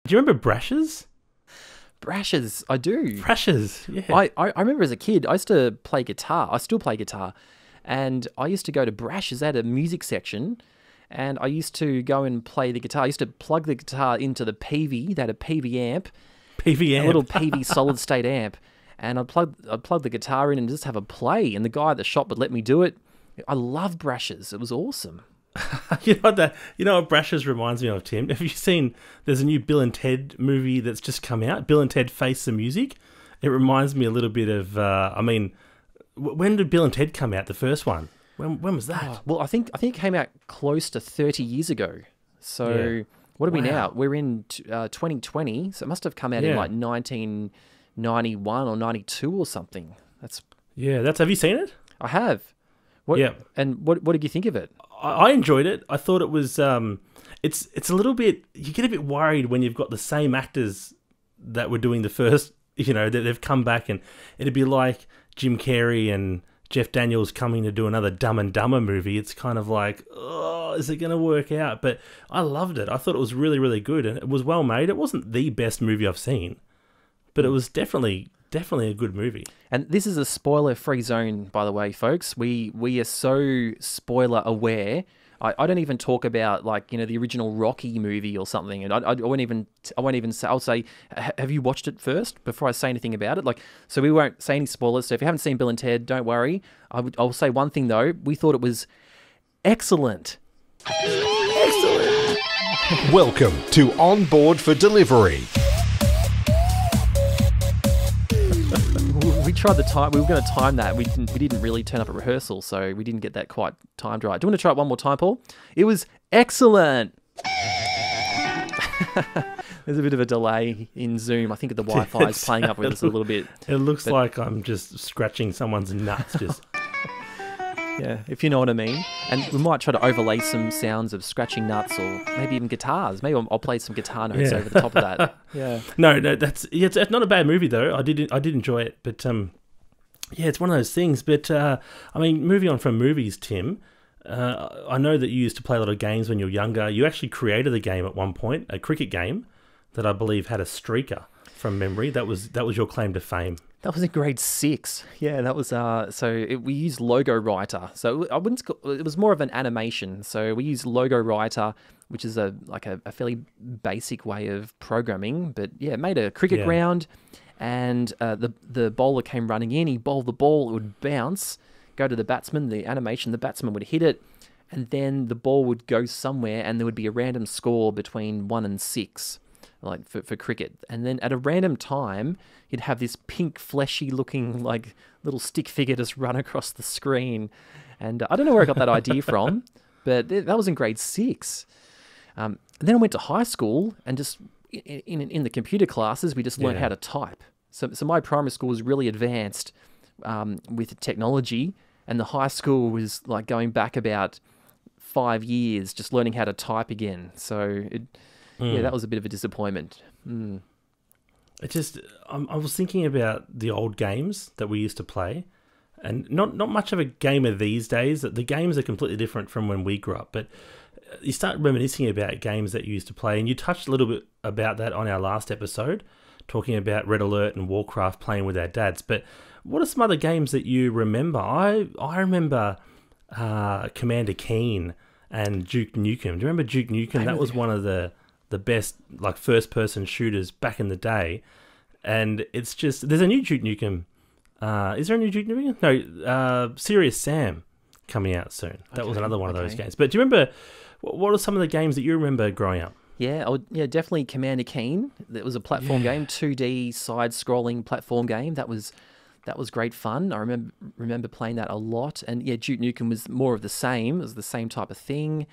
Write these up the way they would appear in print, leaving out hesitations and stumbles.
Do you remember brushes? Brushes, I do. Brushes, yeah. I remember as a kid, I used to play guitar. I still play guitar. And I used to go to Brushes. They had a music section. And I used to go and play the guitar. I used to plug the guitar into the PV. They had a PV amp. PV amp. A little PV solid state amp. And I'd plug the guitar in and just have a play. And the guy at the shop would let me do it. I love Brushes. It was awesome. You know what Brushes reminds me of, Tim? Have you seen, there's a new Bill and Ted movie that's just come out, Bill and Ted Face the Music. It reminds me a little bit of, when did Bill and Ted come out, the first one? When was that? Well, I think it came out close to 30 years ago. So what are we now? We're in 2020, so it must have come out in like 1991 or 92 or something. Have you seen it? I have. And what did you think of it? I enjoyed it. I thought it was it's a little bit, you get a bit worried when you've got the same actors that were doing the first, that they've come back, and it'd be like Jim Carrey and Jeff Daniels coming to do another Dumb and Dumber movie. It's kind of like, oh, is it going to work out? But I loved it. I thought it was really, really good, and it was well made. It wasn't the best movie I've seen, but it was definitely a good movie. And this is a spoiler-free zone, by the way, folks. We are so spoiler aware. I don't even talk about the original Rocky movie or something, and I won't even say. I'll say, have you watched it first before I say anything about it? So we won't say any spoilers. So if you haven't seen Bill and Ted, don't worry. I'll say one thing though. We thought it was excellent. Excellent. Welcome to Onboard for Delivery. We tried the time. We were going to time that. We didn't really turn up at rehearsal, so we didn't get that quite timed right. Do you want to try it one more time, Paul? It was excellent. There's a bit of a delay in Zoom. I think the Wi-Fi is playing up with us a little bit. It looks like I'm just scratching someone's nuts. Yeah, if you know what I mean. And we might try to overlay some sounds of scratching nuts, or maybe even guitars. Maybe I'll play some guitar notes over the top of that. Yeah. No, it's not a bad movie though. I did enjoy it, but it's one of those things. But moving on from movies, Tim, I know that you used to play a lot of games when you were younger. You actually created a game at one point, a cricket game that I believe had a streaker from memory. That was your claim to fame. That was in grade 6. Yeah, that was we used Logo Writer. So it was more of an animation. So we used Logo Writer, which is a fairly basic way of programming. But yeah, it made a cricket ground, and the bowler came running in. He bowled the ball. It would bounce, go to the batsman. The batsman would hit it, and then the ball would go somewhere, and there would be a random score between 1 and 6. For cricket. And then at a random time, you'd have this pink, fleshy looking little stick figure just run across the screen. And I don't know where I got that idea from, but that was in grade 6. And then I went to high school, and just in the computer classes, we just learned how to type. So my primary school was really advanced with technology, and the high school was going back about 5 years, just learning how to type again. So yeah, that was a bit of a disappointment. It just, I was thinking about the old games that we used to play, and not much of a gamer these days. The games are completely different from when we grew up, but you start reminiscing about games that you used to play, and you touched a little bit about that on our last episode, talking about Red Alert and Warcraft playing with our dads. But what are some other games that you remember? I remember Commander Keen and Duke Nukem. Do you remember Duke Nukem? That was one of the best first-person shooters back in the day, and it's just, there's a new Duke Nukem. Is there a new Duke Nukem? No, Serious Sam coming out soon. That was another one of those games. But do you remember, what are some of the games that you remember growing up? Yeah, definitely Commander Keen. That was a platform game, 2D side-scrolling platform game. That was great fun. I remember playing that a lot. And yeah, Duke Nukem was more of the same. It was the same type of thing.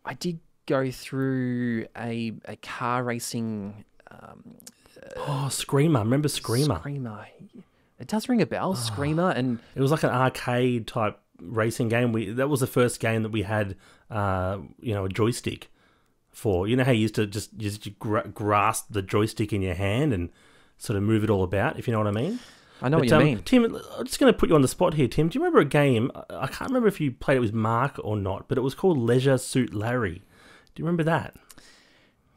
I did go through a car racing. Screamer! Remember Screamer? Screamer. It does ring a bell. Screamer, and it was like an arcade type racing game. That was the first game that we had. A joystick for. You know how you used to just grasp the joystick in your hand and sort of move it all about. If you know what I mean. I know what you mean. Tim, I'm just going to put you on the spot here, Tim. Do you remember a game? I can't remember if you played it with Mark or not, but it was called Leisure Suit Larry. Do you remember that?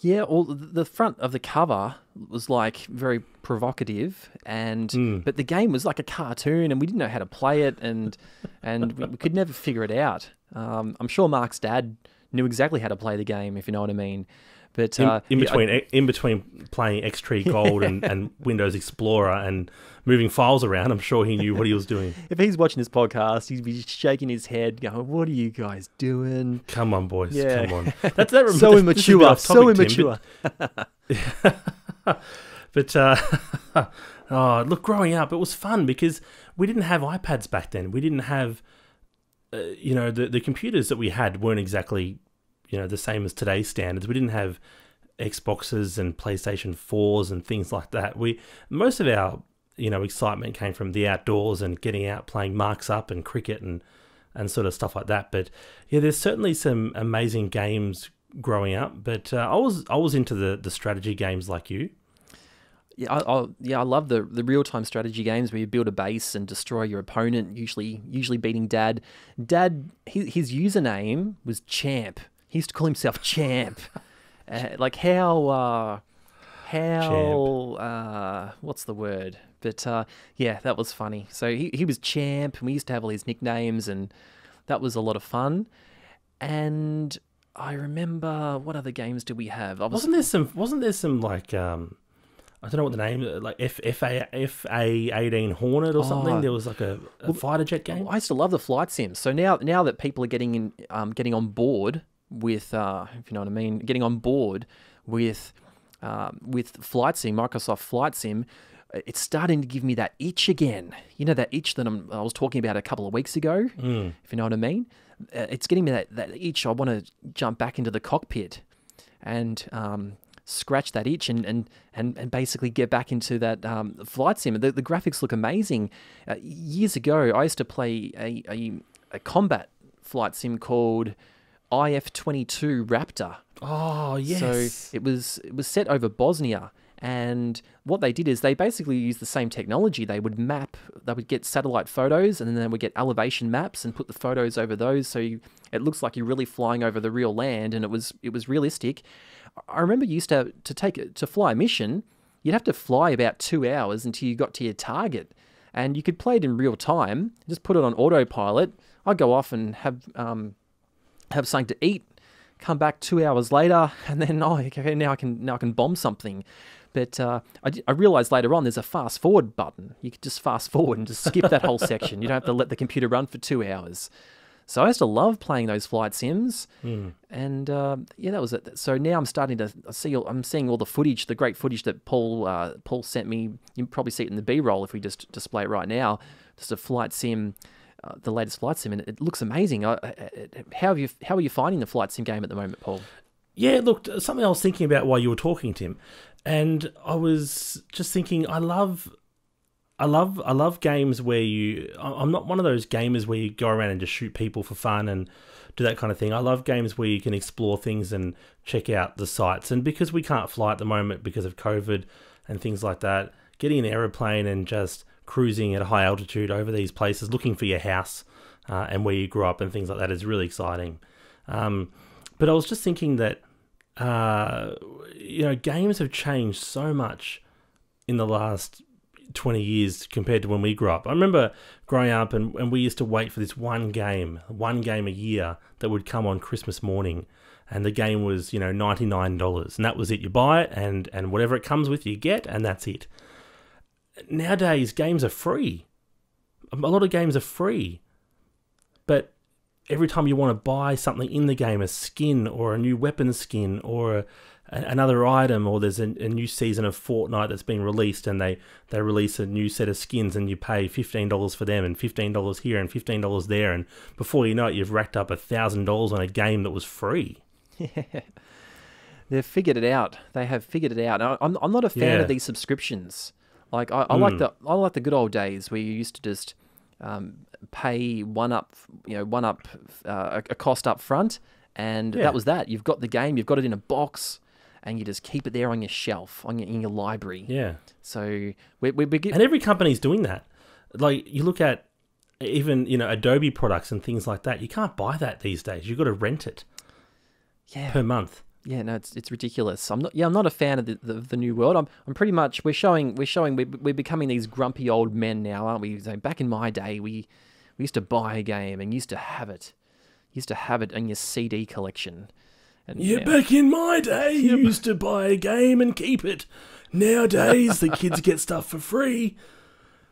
Yeah, well, the front of the cover was like very provocative, but the game was like a cartoon, and we didn't know how to play it, and we could never figure it out. I'm sure Mark's dad knew exactly how to play the game, if you know what I mean. But in between playing X-Tree Gold and Windows Explorer and moving files around, I'm sure he knew what he was doing. If he's watching this podcast, he'd be shaking his head, going, "What are you guys doing? Come on, boys, Yeah. come on." That So immature, so immature. But oh, look, growing up, it was fun because we didn't have iPads back then. We didn't have, the computers that we had weren't exactly, the same as today's standards. We didn't have Xboxes and PlayStation 4s and things like that. Most of our, excitement came from the outdoors and getting out playing marks up and cricket and sort of stuff like that. But yeah, there's certainly some amazing games growing up. But I was into the strategy games like you. Yeah, I love the real-time strategy games where you build a base and destroy your opponent, usually beating Dad. Dad, his username was Champ. He used to call himself Champ. Like how what's the word? But yeah, that was funny. So he was Champ, and we used to have all these nicknames, and that was a lot of fun. And I remember, what other games did we have? Wasn't there some like I don't know what the name, like FA18 Hornet or something. There was like a fighter jet game. I used to love the flight sims. So now that people are getting on board with, if you know what I mean, getting on board with Flight Sim, Microsoft Flight Sim, it's starting to give me that itch again. You know, that itch that I was talking about a couple of weeks ago, if you know what I mean. It's getting me that itch. I want to jump back into the cockpit and scratch that itch and basically get back into that flight sim. The graphics look amazing. Years ago, I used to play a combat flight sim called IF-22 Raptor. Oh, yes. So it was set over Bosnia, and what they did is they basically used the same technology. They would get satellite photos, and then they would get elevation maps and put the photos over those, so it looks like you're really flying over the real land, and it was realistic. I remember you used to fly a mission, you'd have to fly about 2 hours until you got to your target, and you could play it in real time. Just put it on autopilot. I'd go off and have something to eat, come back 2 hours later, and then okay, now I can bomb something. But I realized later on there's a fast forward button. You could just fast forward and just skip that whole section. You don't have to let the computer run for 2 hours. So I used to love playing those flight sims, and yeah, that was it. So now I'm starting to seeing all the footage, the great footage that Paul sent me. You can probably see it in the B-roll if we just display it right now. Just a flight sim, the latest flight sim, and it looks amazing. How are you finding the flight sim game at the moment, Paul? Yeah, look, something I was thinking about while you were talking, Tim, and I was just thinking, I love games where I'm not one of those gamers where you go around and just shoot people for fun and do that kind of thing. I love games where you can explore things and check out the sights. And because we can't fly at the moment because of COVID and things like that, getting an aeroplane and just cruising at a high altitude over these places, looking for your house and where you grew up and things like that is really exciting. But I was just thinking that, games have changed so much in the last 20 years compared to when we grew up. I remember growing up and we used to wait for this one game a year that would come on Christmas morning, and the game was, $99, and that was it. You buy it and whatever it comes with you get, and that's it. Nowadays games are free. A lot of games are free, but every time you want to buy something in the game, a skin or a new weapon skin or another item, or there's a new season of Fortnite that's been released, and they release a new set of skins, and you pay $15 for them and $15 here and $15 there, and before you know it, you've racked up $1,000 on a game that was free. Yeah. They've figured it out. They have figured it out. I'm not a fan of these subscriptions. Like I like the good old days where you used to just pay a cost up front, and that was that. You've got the game, you've got it in a box, and you just keep it there on your shelf, in your library. Yeah. So and every company's doing that. Like you look at even Adobe products and things like that. You can't buy that these days. You've got to rent it. Yeah. Per month. Yeah, no, it's ridiculous. I'm not a fan of the new world. I'm pretty much we're becoming these grumpy old men now, aren't we? So back in my day, we used to buy a game and used to have it in your CD collection. And back in my day, you used to buy a game and keep it. Nowadays, the kids get stuff for free,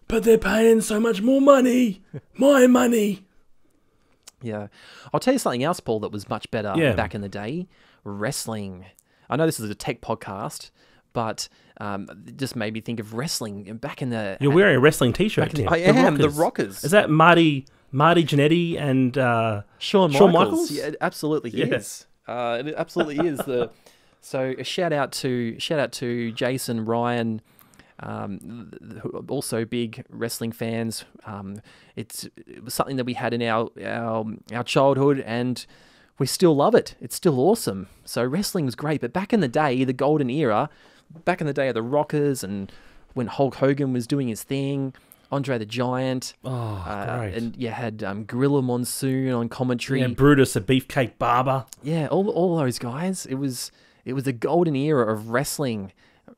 but they're paying so much more money. My money. Yeah. I'll tell you something else, Paul, that was much better back in the day. Wrestling. I know this is a tech podcast, but it just made me think of wrestling. And back in the... You're wearing a wrestling t-shirt, Tim. I am, the Rockers. Is that Marty Jannetty and Shawn Michaels? Yeah, it absolutely is. It absolutely is. So a shout out to Jason, Ryan, who are also big wrestling fans. It was something that we had in our childhood, and we still love it. It's still awesome. So wrestling was great, but back in the day, the golden era, back in the day of the Rockers, and when Hulk Hogan was doing his thing, Andre the Giant, great. and you had Gorilla Monsoon on commentary. Yeah, Brutus, a beefcake barber. Yeah, all those guys. It was the golden era of wrestling,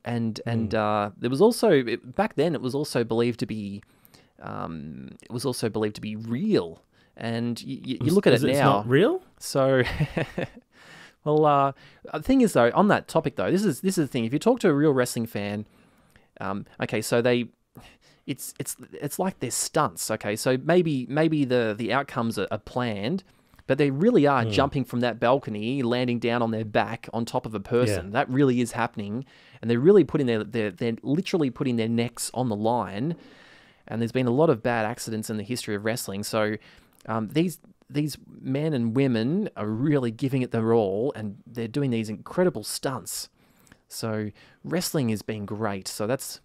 and there was also back then it was also believed to be real. And you look at it now. It's not real. So, well, the thing is though, on that topic though, this is the thing. If you talk to a real wrestling fan, okay, so it's like they're stunts. Okay, so maybe the outcomes are planned, but they really are jumping from that balcony, landing down on their back on top of a person. Yeah. That really is happening, and they're really putting they're literally putting their necks on the line. And there's been a lot of bad accidents in the history of wrestling. So these men and women are really giving it their all, and they're doing these incredible stunts. So wrestling has been great. So that's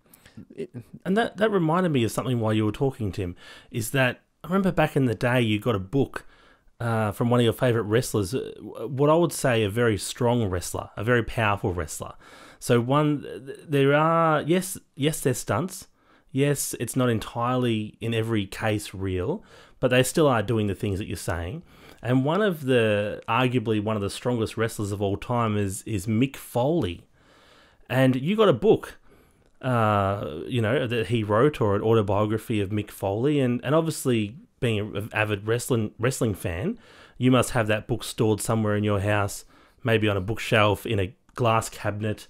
it. And that reminded me of something while you were talking, Tim, is that I remember back in the day you got a book from one of your favourite wrestlers, what I would say a very strong wrestler, a very powerful wrestler. So there are, yes, there's stunts. Yes, it's not entirely, in every case, real, but they still are doing the things that you're saying. And arguably one of the strongest wrestlers of all time is Mick Foley. And you got a book, that he wrote, or an autobiography of Mick Foley. And obviously, being an avid wrestling fan, you must have that book stored somewhere in your house, maybe on a bookshelf, in a glass cabinet,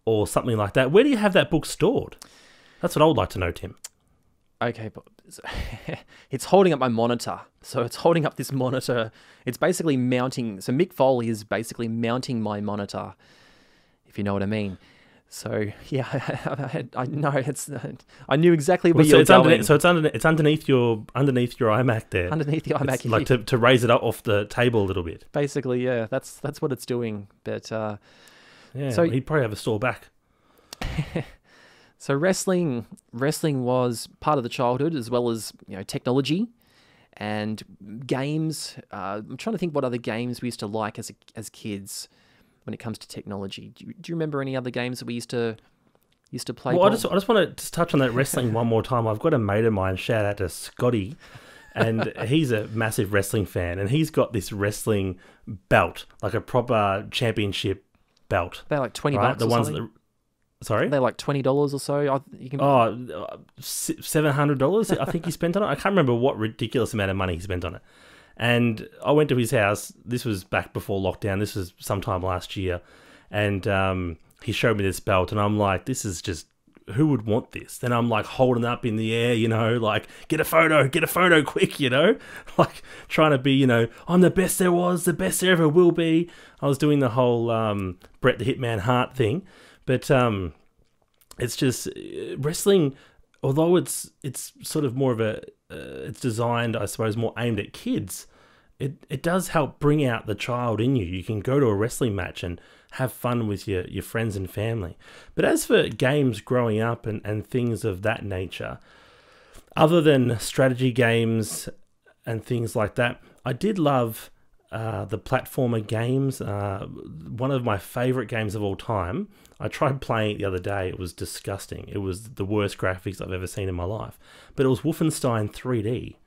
or something like that. Where do you have that book stored? That's what I would like to know, Tim. Okay, but it's holding up my monitor. So it's holding up this monitor. It's basically mounting. So Mick Foley is basically mounting my monitor, if you know what I mean. So yeah, I know I knew exactly where you were going. So it's underneath your iMac there. Underneath the iMac, it's like to raise it up off the table a little bit. Basically, yeah, that's what it's doing. But yeah, so he'd probably have a store back. So wrestling was part of the childhood, as well as technology and games. I'm trying to think what other games we used to like as kids when it comes to technology. Do you remember any other games that we used to play? Well, I just want to touch on that wrestling one more time. I've got a mate of mine, shout out to Scotty, and he's a massive wrestling fan, and he's got this wrestling belt, like a proper championship belt. They're like $20 the or ones something? Sorry? They're like $20 or so. $700 I think he spent on it. I can't remember what ridiculous amount of money he spent on it. And I went to his house. This was back before lockdown. This was sometime last year. And he showed me this belt. And I'm like, this is just, who would want this? Then I'm like holding it up in the air, like, get a photo quick, like trying to be, I'm the best there was, the best there ever will be. I was doing the whole Bret the Hitman Hart thing. But it's just wrestling, although it's sort of more of it's designed, I suppose, more aimed at kids. It does help bring out the child in you. You can go to a wrestling match and have fun with your friends and family. But as for games growing up and things of that nature, other than strategy games and things like that, I did love the platformer games. One of my favourite games of all time, I tried playing it the other day. It was disgusting. It was the worst graphics I've ever seen in my life. But it was Wolfenstein 3D.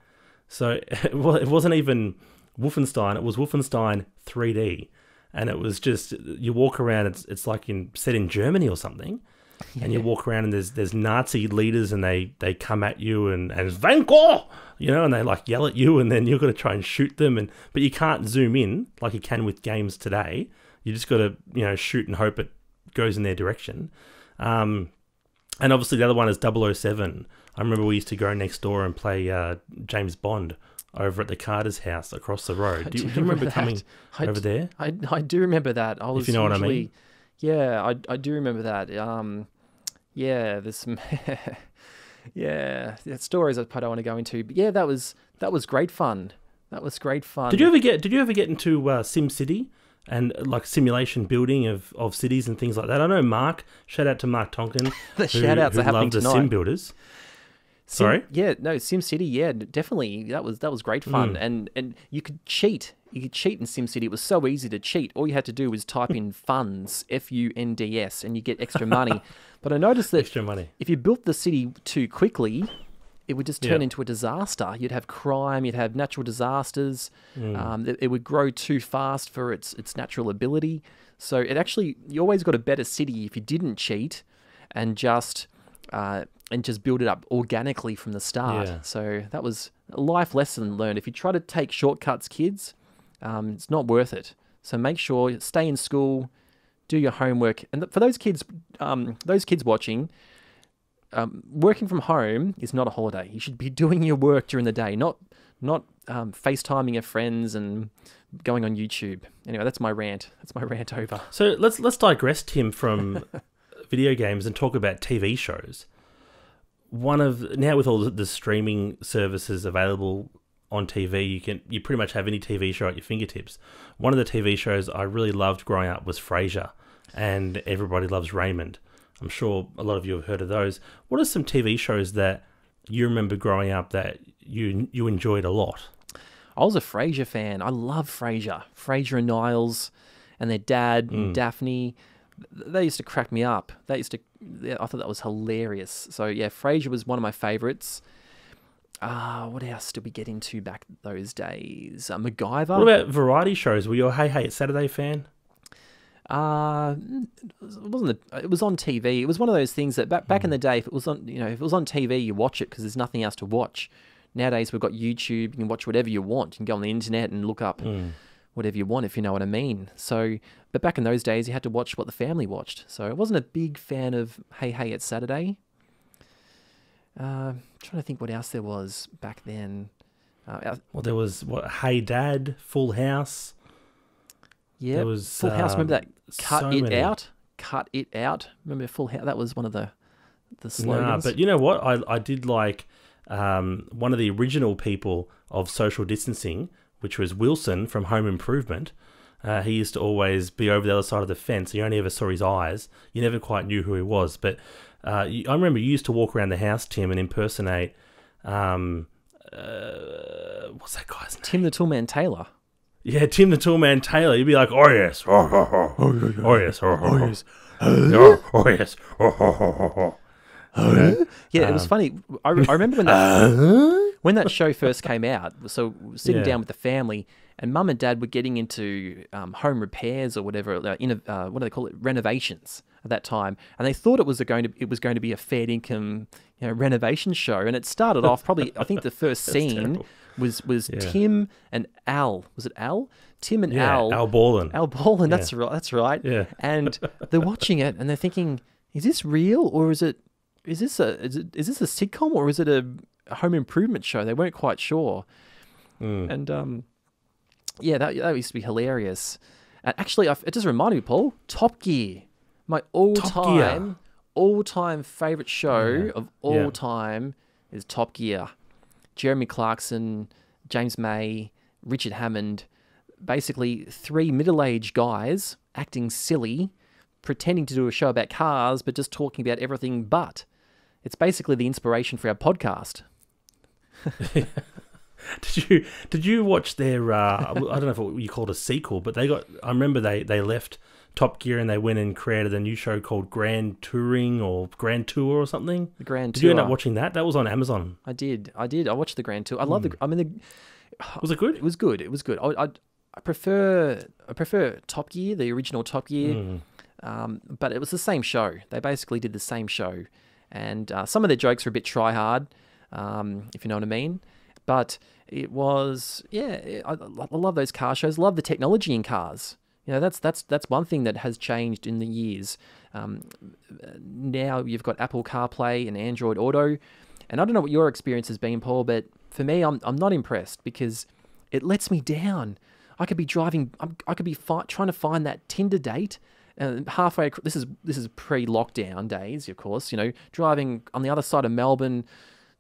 So it wasn't even Wolfenstein. It was Wolfenstein 3D. and it was just you walk around. It's like set in Germany or something, and you walk around and there's Nazi leaders and they come at you and Vanko, and they like yell at you and then you've got to try and shoot them but you can't zoom in like you can with games today. You just got to shoot and hope it goes in their direction. And obviously the other one is 007. I remember we used to go next door and play James Bond over at the Carter's house across the road. Do you remember coming over there? I do remember that. I was if you know what I mean. Yeah, I do remember that. Yeah, there's some stories I don't want to go into. But yeah, that was great fun. That was great fun. Did you ever get into SimCity and like simulation building of cities and things like that? I know Mark. Shout out to Mark Tonkin. The shout outs are happening tonight. The sim builders. Sorry? SimCity, yeah, definitely. That was great fun. And you could cheat. You could cheat in SimCity. It was so easy to cheat. All you had to do was type in funds, FUNDS, and you get extra money. But I noticed that extra money. If you built the city too quickly, it would just turn into a disaster. You'd have crime, you'd have natural disasters. It would grow too fast for its natural ability. So you always got a better city if you didn't cheat and just build it up organically from the start. Yeah. So that was a life lesson learned. If you try to take shortcuts, kids, it's not worth it. So make sure you stay in school, do your homework. And for those kids watching, working from home is not a holiday. You should be doing your work during the day, not FaceTiming your friends and going on YouTube. Anyway, that's my rant. That's my rant over. So let's digress, Tim, from video games and talk about TV shows. Now with all the streaming services available on TV, you pretty much have any TV show at your fingertips. One of the TV shows I really loved growing up was Frasier, and Everybody Loves Raymond. I'm sure a lot of you have heard of those. What are some TV shows that you remember growing up that you enjoyed a lot? I was a Frasier fan. I love Frasier. Frasier and Niles and their dad, Daphne. They used to crack me up. I thought that was hilarious. So yeah, Frasier was one of my favorites. What else did we get into back those days? MacGyver. What about variety shows? Were you a Hey It's Saturday fan? It was on TV. It was one of those things that back in the day, if it was on TV, you watch it because there's nothing else to watch. Nowadays we've got YouTube. You can watch whatever you want. You can go on the internet and look up whatever you want, if you know what I mean. So, but back in those days, you had to watch what the family watched. So I wasn't a big fan of Hey It's Saturday. Trying to think what else there was back then. There was Hey Dad, Full House. Yeah, there was Full House. Remember that? Cut it out. Remember Full House? That was one of the slogans. But you know what? I did like one of the original people of social distancing, which was Wilson from Home Improvement. He used to always be over the other side of the fence. You only ever saw his eyes. You never quite knew who he was. But I remember you used to walk around the house, Tim, and impersonate what's that guy's name? Tim the Toolman Taylor. Yeah, Tim the Toolman Taylor. You'd be like, oh yes, oh yes, oh yes, oh yes, Yeah, it was funny. I remember when that show first came out. So sitting down with the family, and Mum and Dad were getting into home repairs or whatever. What do they call it? Renovations at that time, and they thought it was going to be a fair income, renovation show. And it started off probably. I think the first scene was Tim and Al. Was it Al? Tim and Al. Al Borland. Al Borland. That's right. That's right. Yeah. And they're watching it and they're thinking, is this real or is this a sitcom or is it a home improvement show? They weren't quite sure. And that used to be hilarious. And actually, it just reminded me, Paul, Top Gear, my all-time favorite show of all time is Top Gear. Jeremy Clarkson, James May, Richard Hammond, basically three middle-aged guys acting silly, pretending to do a show about cars, but just talking about everything but. It's basically the inspiration for our podcast. Did you watch their I don't know if you called a sequel, but I remember they left Top Gear and they went and created a new show called Grand Touring or Grand Tour or something. The Grand Tour. Did you end up watching that? That was on Amazon. I did. I watched the Grand Tour. I love was it good? It was good. I prefer Top Gear, the original Top Gear, but it was the same show. They basically did the same show, and some of their jokes were a bit try hard, if you know what I mean. But it was, I love those car shows. Love the technology in cars. You know, that's one thing that has changed in the years. Now you've got Apple CarPlay and Android Auto, and I don't know what your experience has been, Paul, but for me, I'm not impressed because it lets me down. I could be driving. I could be trying to find that Tinder date, and halfway. This is pre-lockdown days, of course. You know, driving on the other side of Melbourne,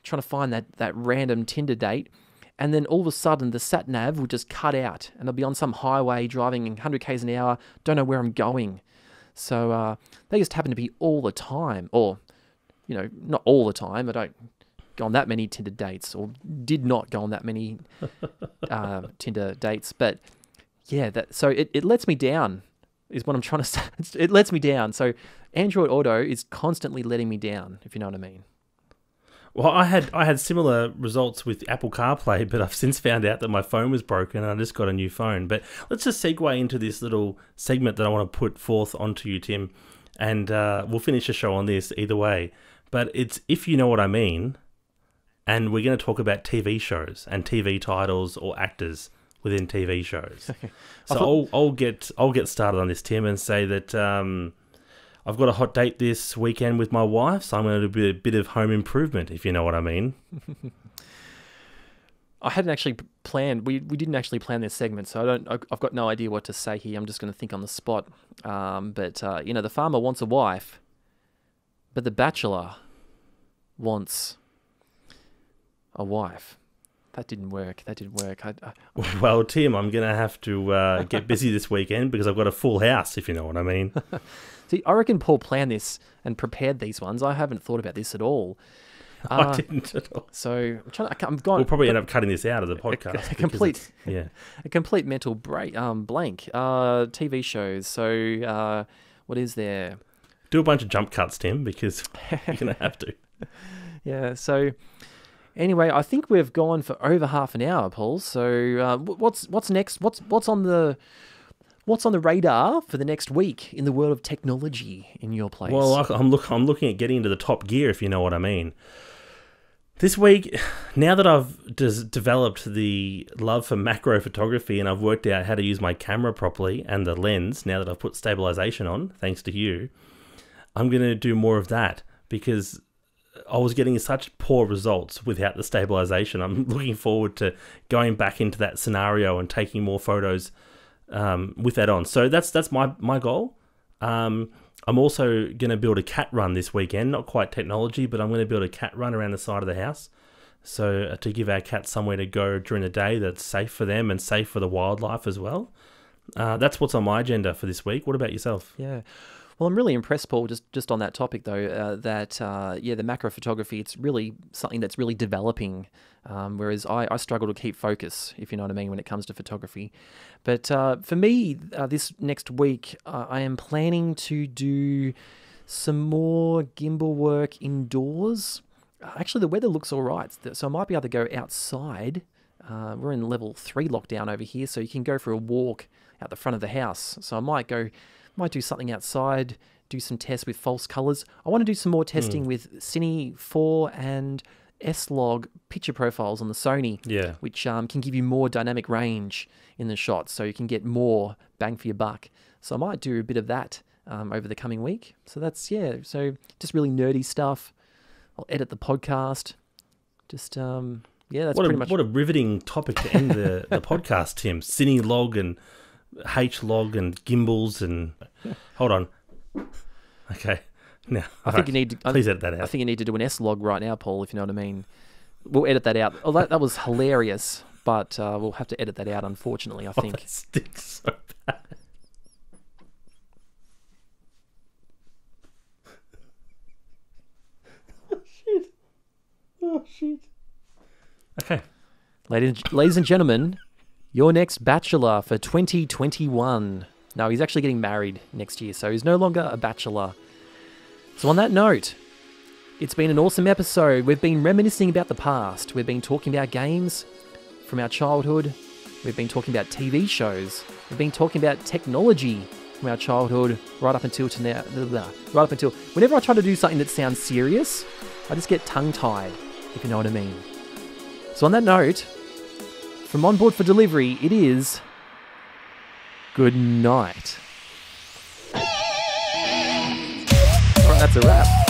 trying to find that random Tinder date. And then all of a sudden, the sat-nav will just cut out, and I'll be on some highway driving 100 k's an hour, don't know where I'm going. So they just happen to be all the time, or, you know, not all the time. I don't go on that many Tinder dates, or did not go on that many Tinder dates. But yeah, so it lets me down, is what I'm trying to say. It lets me down. So Android Auto is constantly letting me down, if you know what I mean. Well, I had similar results with Apple CarPlay, but I've since found out that my phone was broken and I just got a new phone. But let's just segue into this little segment that I want to put forth onto you, Tim, and we'll finish the show on this either way. But it's If You Know What I Mean, and we're going to talk about TV shows and TV titles or actors within TV shows. So I'll get started on this, Tim, and say that I've got a hot date this weekend with my wife, so I'm going to do a bit of home improvement, if you know what I mean. I hadn't actually planned. We didn't actually plan this segment, so I've got no idea what to say here. I'm just going to think on the spot. But you know, the farmer wants a wife, but the bachelor wants a wife. That didn't work. Well, Tim, I'm going to have to get busy this weekend because I've got a full house, if you know what I mean. See, I reckon Paul planned this and prepared these ones. I haven't thought about this at all. I didn't at all. So I'm trying to. We'll probably end up cutting this out of the podcast. A complete mental blank. TV shows. So what is there? Do a bunch of jump cuts, Tim, because you're going to have to. Yeah. So anyway, I think we've gone for over half an hour, Paul. So what's next? What's on the radar for the next week in the world of technology in your place? Well, I'm looking at getting into the Top Gear, if you know what I mean. This week, now that I've developed the love for macro photography and I've worked out how to use my camera properly and the lens, now that I've put stabilization on, thanks to you, I'm going to do more of that because I was getting such poor results without the stabilization. I'm looking forward to going back into that scenario and taking more photos with that on. So that's my goal. I'm also going to build a cat run this weekend. Not quite technology, but I'm going to build a cat run around the side of the house. So to give our cats somewhere to go during the day that's safe for them and safe for the wildlife as well. That's what's on my agenda for this week. What about yourself? Yeah. Well, I'm really impressed, Paul, just on that topic, though, that the macro photography, it's really something that's really developing, whereas I struggle to keep focus, if you know what I mean, when it comes to photography. But for me, this next week, I am planning to do some more gimbal work indoors. Actually, the weather looks all right, so I might be able to go outside. We're in level 3 lockdown over here, so you can go for a walk out the front of the house. So I might do something outside, do some tests with false colors. I want to do some more testing with Cine 4 and S-Log picture profiles on the Sony, which can give you more dynamic range in the shots, so you can get more bang for your buck. So I might do a bit of that over the coming week. So that's, so just really nerdy stuff. I'll edit the podcast. Just, that's pretty much... What a riveting topic to end the podcast, Tim. Cine Log and H-Log and gimbals and... Hold on. Okay. Now, I think you need to... Please edit that out. I think you need to do an S-Log right now, Paul, if you know what I mean. We'll edit that out. Oh, that was hilarious, but we'll have to edit that out, unfortunately, I think. That stinks so bad. Oh, shit. Okay. Ladies and gentlemen, your next bachelor for 2021. No, he's actually getting married next year, so he's no longer a bachelor. So on that note, it's been an awesome episode. We've been reminiscing about the past. We've been talking about games from our childhood, We've been talking about TV shows. We've been talking about technology from our childhood right up until to now. Right up until whenever I try to do something that sounds serious, I just get tongue-tied, if you know what I mean. So on that note, from Onboard for Delivery, it is good night. All right, that's a wrap.